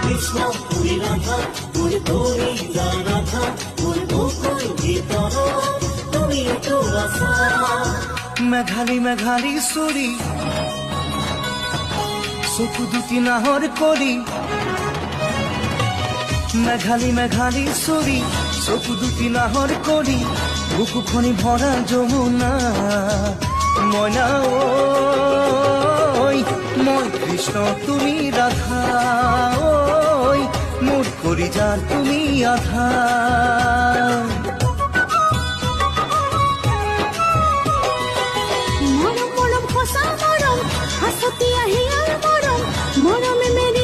কৃষ্ণ তুই রাধা তুই তোরি রাধা তুই মুকুল ভিতর তুমি তো আশা মেঘালী মেঘালী সুরি চকু দুটি নাহৰ কৰি মেঘালী মেঘালী সুরি চকু দুটি নাহৰ কৰি বুকুখনি ভৰা যমুনা মইনা ঐ মই কৃষ্ণ তুমি ৰাধা ঐ মোৰ কলিজাৰ তুমি আধা মৰম মৰম সঁচা মৰম হাঁচতি আহি আৰু মৰম মৰমে মেৰি